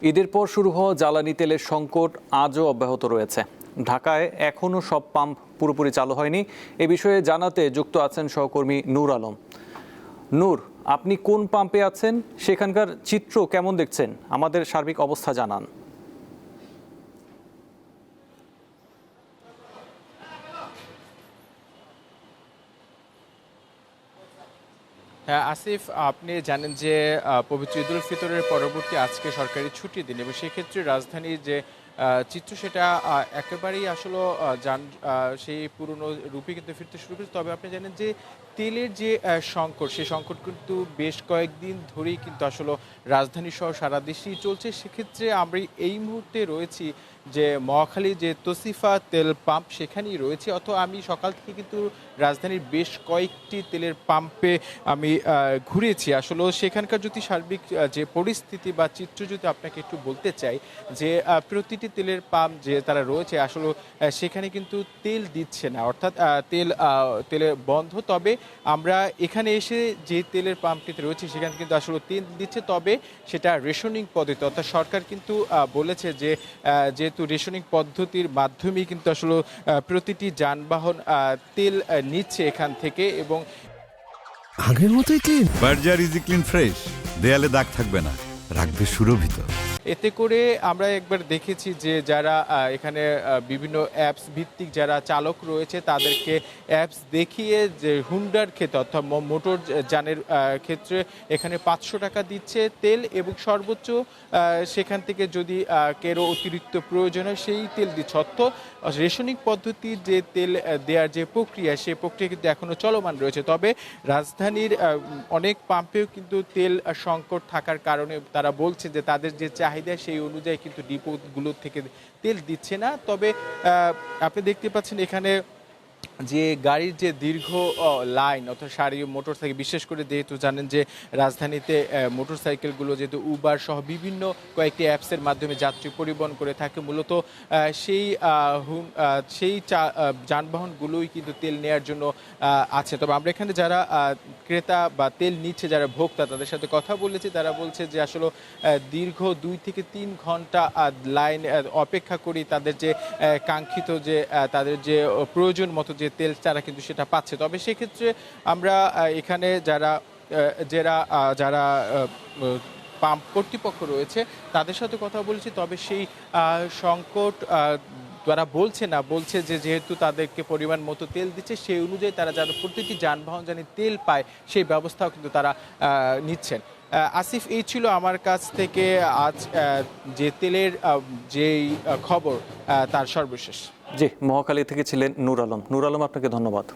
ঈদের পর শুরু হওয়া জ্বালানি তেলের সংকট আজও অব্যাহত রয়েছে। ঢাকায় এখনও সব পাম্প পুরোপুরি চালু হয়নি। এ বিষয়ে জানাতে যুক্ত আছেন সহকর্মী নূর আলম। নূর, আপনি কোন পাম্পে আছেন, সেখানকার চিত্র কেমন দেখছেন? আমাদের সার্বিক অবস্থা জানান। হ্যাঁ আসিফ, আপনি জানেন যে পবিত্র ঈদুল ফিতরের পরবর্তী আজকে সরকারি ছুটির দিন, এবং সেক্ষেত্রে রাজধানীর যে চিত্র সেটা একেবারেই আসলে সেই পুরনো রূপে কিন্তু ফিরতে শুরু করেছে। তবে আপনি জানেন যে তেলের যে সংকট, সেই সংকট কিন্তু বেশ কয়েকদিন ধরেই কিন্তু আসলে রাজধানী সহ সারা দেশেই চলছে। সেক্ষেত্রে আমরা এই মুহূর্তে রয়েছি যে মহাখালী যে তসিফা তেল পাম্প সেখানেই রয়েছে। অথবা আমি সকাল থেকে কিন্তু রাজধানীর বেশ কয়েকটি তেলের পাম্পে আমি ঘুরেছি। আসলে সেখানকার যদি সার্বিক যে পরিস্থিতি বা চিত্র যদি আপনাকে একটু বলতে চাই, যে প্রতিটি তেলের পাম্প যে তারা রয়েছে আসলে সেখানে কিন্তু তেল দিচ্ছে না, অর্থাৎ তেলের বন্ধ। তবে আমরা এখানে এসে যে তেলের পাম্পটিতে রয়েছে সেখানে কিন্তু আসলে তেল দিচ্ছে, তবে সেটা রেশনিং পদ্ধতি, অর্থাৎ সরকার কিন্তু বলেছে যে যেহেতু রেশনিং পদ্ধতির মাধ্যমেই কিন্তু আসলে প্রতিটি যানবাহন তেল নিচ্ছে এখান থেকে। এবং আগের মতোই clean. Berger easy clean fresh, দেয়ালে দাগ থাকবে না, রাখবে সুরভিত। এতে করে আমরা একবার দেখেছি যে যারা এখানে বিভিন্ন অ্যাপস ভিত্তিক যারা চালক রয়েছে তাদেরকে অ্যাপস দেখিয়ে যে হুন্ডার ক্ষেত্রে অর্থাৎ মোটর যানের ক্ষেত্রে এখানে 500 টাকা দিচ্ছে তেল, এবং সর্বোচ্চ সেখান থেকে যদি কেরো অতিরিক্ত প্রয়োজন হয় সেই তেল দিচ্ছে। অর্থাৎ রেশনিং পদ্ধতির যে তেল দেওয়ার যে প্রক্রিয়া, সেই প্রক্রিয়া কিন্তু এখনও চলমান রয়েছে। তবে রাজধানীর অনেক পাম্পেও কিন্তু তেল সংকট থাকার কারণে তারা বলছে যে তাদের যে চাহিদা সেই অনুযায়ী কিন্তু ডিপোগুলো থেকে তেল দিচ্ছে না। তবে আপনি দেখতে পাচ্ছেন এখানে যে গাড়ির যে দীর্ঘ লাইন, অর্থাৎ সারি মোটরসাইকেল, বিশেষ করে যেহেতু জানেন যে রাজধানীতে মোটরসাইকেলগুলো যেহেতু উবার সহ বিভিন্ন কয়েকটি অ্যাপসের মাধ্যমে যাত্রী পরিবহন করে থাকে, মূলত সেই যানবাহনগুলোই কিন্তু তেল নেওয়ার জন্য আছে। তবে আমরা এখানে যারা ক্রেতা বা তেল নিচ্ছে, যারা ভোক্তা, তাদের সাথে কথা বলেছি। তারা বলছে যে আসলে দীর্ঘ 2 থেকে 3 ঘন্টা লাইন অপেক্ষা করি তাদের যে কাঙ্ক্ষিত যে তাদের যে প্রয়োজন মতো যে তেল তারা কিন্তু সেটা পাচ্ছে। তবে সেক্ষেত্রে আমরা এখানে যারা পাম্প কর্তৃপক্ষ রয়েছে তাদের সাথে কথা বলেছি। তবে সেই সংকট তারা বলছে যে যেহেতু তাদেরকে পরিমাণ মতো তেল দিচ্ছে, সেই অনুযায়ী তারা যেন প্রতিটি যানবাহন যেন তেল পায় সেই ব্যবস্থাও কিন্তু তারা নিচ্ছেন। আসিফ, এই ছিল আমার কাছ থেকে আজ যে তেলের যেই খবর তার সর্বশেষ। জি, মহাখালী থেকে ছিলেন নূর আলম। নূর আলম, আপনাকে ধন্যবাদ।